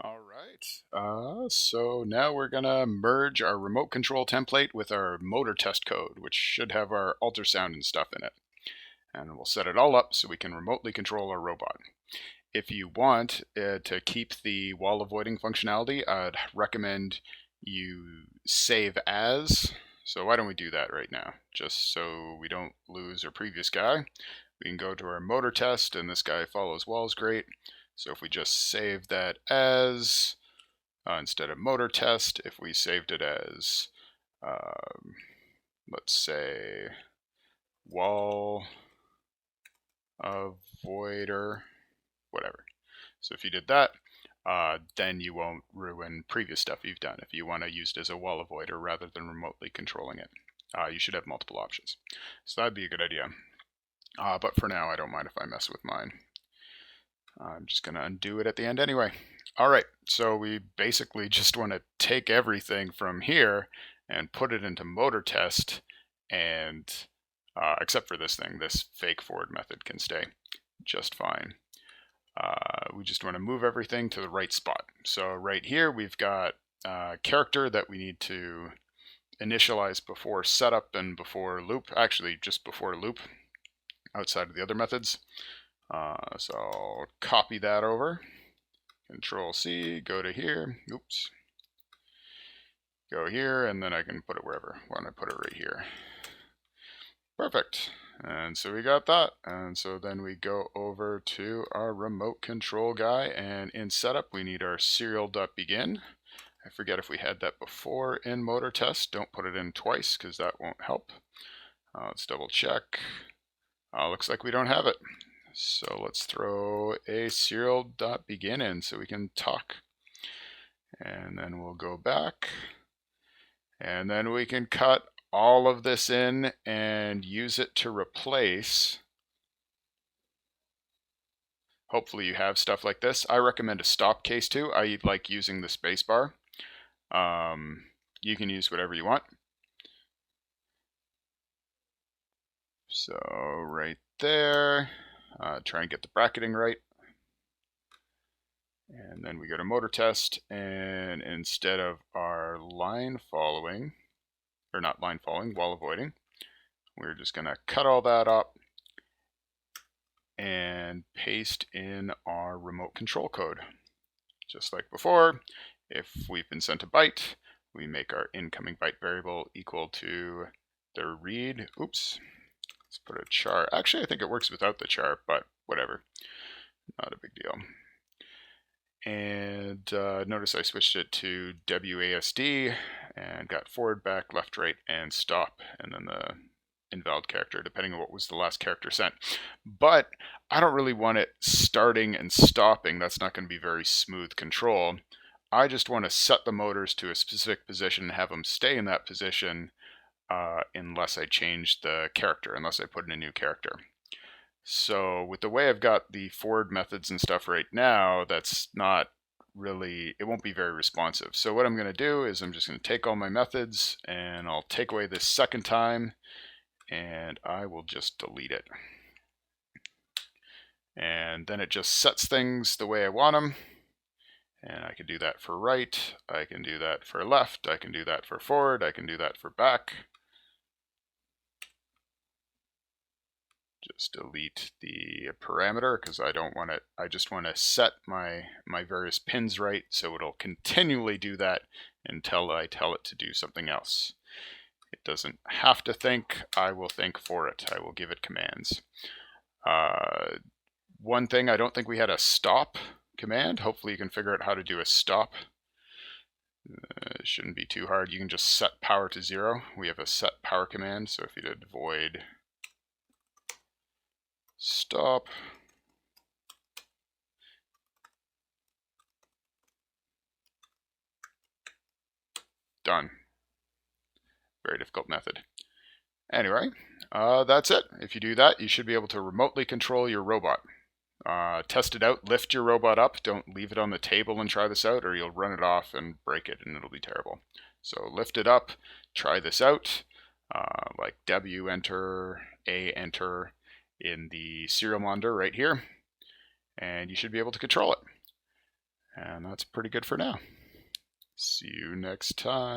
All right. So now we're going to merge our remote control template with our motor test code, which should have our ultrasound and stuff in it. And we'll set it all up so we can remotely control our robot. If you want to keep the wall avoiding functionality, I'd recommend you save as. So why don't we do that right now? Just so we don't lose our previous guy. We can go to our motor test, and this guy follows walls great. So if we just save that as, instead of motor test, if we saved it as, let's say, wall avoider, whatever. So if you did that, then you won't ruin previous stuff you've done if you want to use it as a wall avoider rather than remotely controlling it. You should have multiple options. So that'd be a good idea. But for now, I don't mind if I mess with mine. I'm just going to undo it at the end anyway. All right, so we basically just want to take everything from here and put it into motor test, and except for this thing, this fake forward method can stay just fine. We just want to move everything to the right spot. So right here, we've got a character that we need to initialize before setup and before loop, actually just before loop, outside of the other methods. So I'll copy that over, Control C, go to here, oops, go here, and then I can put it wherever. Why don't I put it right here? Perfect. And so we got that. And so then we go over to our remote control guy, and in setup we need our serial.begin. I forget if we had that before in motor test. Don't put it in twice because that won't help. Let's double check. Looks like we don't have it. So let's throw a serial.begin in so we can talk. And then we'll go back. And then we can cut all of this in and use it to replace. Hopefully you have stuff like this. I recommend a stop case too. I like using the space bar. You can use whatever you want. So right there, try and get the bracketing right. And then we go to motor test, and instead of our line following, or not line following, wall avoiding, we're just going to cut all that up and paste in our remote control code. Just like before, if we've been sent a byte, we make our incoming byte variable equal to the read. Oops, let's put a char. Actually, I think it works without the char, but whatever, not a big deal. And notice I switched it to WASD and got forward, back, left, right, and stop, and then the invalid character, depending on what was the last character sent. But I don't really want it starting and stopping. That's not going to be very smooth control. I just want to set the motors to a specific position and have them stay in that position unless I change the character, unless I put in a new character. So with the way I've got the forward methods and stuff right now, that's not really, it won't be very responsive. So what I'm going to do is I'm just going to take all my methods and I'll take away this second time and I will just delete it. And then it just sets things the way I want them. And I can do that for right, I can do that for left, I can do that for forward, I can do that for back. Just delete the parameter because I don't want it. I just want to set my various pins right, so it'll continually do that until I tell it to do something else. It doesn't have to think. I will think for it. I will give it commands. One thing, I don't think we had a stop command. Hopefully you can figure out how to do a stop. It shouldn't be too hard. You can just set power to 0. We have a set power command, so if you did void stop, done. Very difficult method. Anyway, that's it. If you do that, you should be able to remotely control your robot. Test it out, lift your robot up, don't leave it on the table and try this out or you'll run it off and break it and it'll be terrible. So lift it up, try this out, like W enter, A enter in the serial monitor right here, and you should be able to control it. And that's pretty good for now. See you next time.